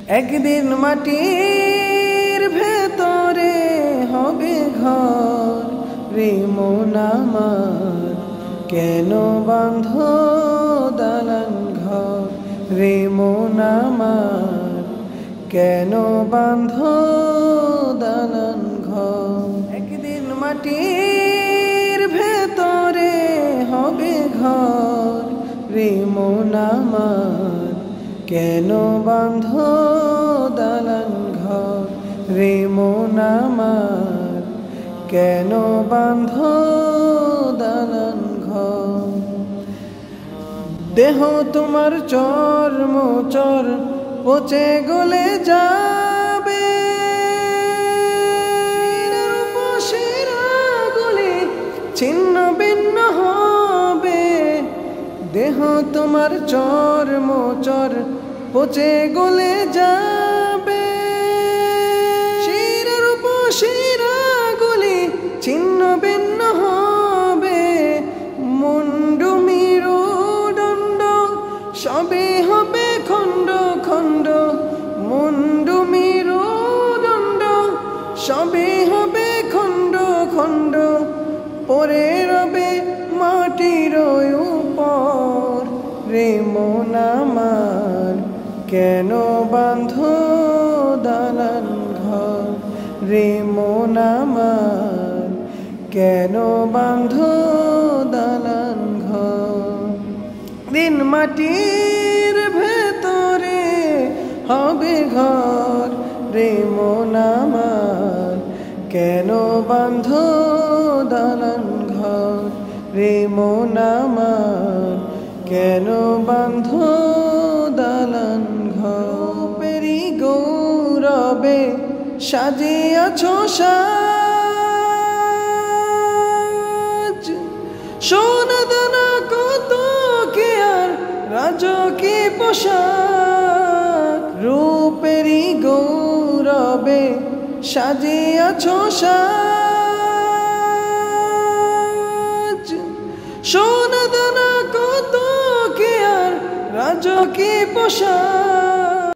একদিন মাটির ভেতরে হবে ঘর রে মন আমার, কেন বাঁধ দালান ঘর রে মন আমার, কেন বাঁধ দালান ঘর। একদিন মাটির ভেতরে হবে ঘর রে মন আমার, কেন বাঁধ দালান ঘর রে মন আমার, কেন বাঁধ দালান ঘর। দেহ তোমার চর্মচর পচে গলে যাবে, শিরাগুলি ছিন্ন ভিন্ন হবে। দেহ তোমার চর্মচর পচে গলে যাবে, শিরাগুলি ছিন্ন ভিন্ন হবে। মুন্ডু মেরুদণ্ড সবই হবে খণ্ড খণ্ড, মুন্ডু মেরুদণ্ড সবই হবে খণ্ড খণ্ড। পরে রবে মাটির উপর রে মন আমার, কেন বাঁধ দালান ঘর রে মন আমার, কেন বাঁধ দালান ঘর। দিন মাটির ভেতরে হবে ঘর রে মন আমার, কেন বাঁধ দালান ঘর রে মন আমার, কেন বাঁধ দালান ঘর। পেরি গৌরবে সাজিয়াছ সাজ, সোনা দানা কত কি আর রাজকী পোশাক। রূপেরি গৌরবে সাজিয়াছ সাজ, সোনা দানা কত কি আর রাজকী পোশাক।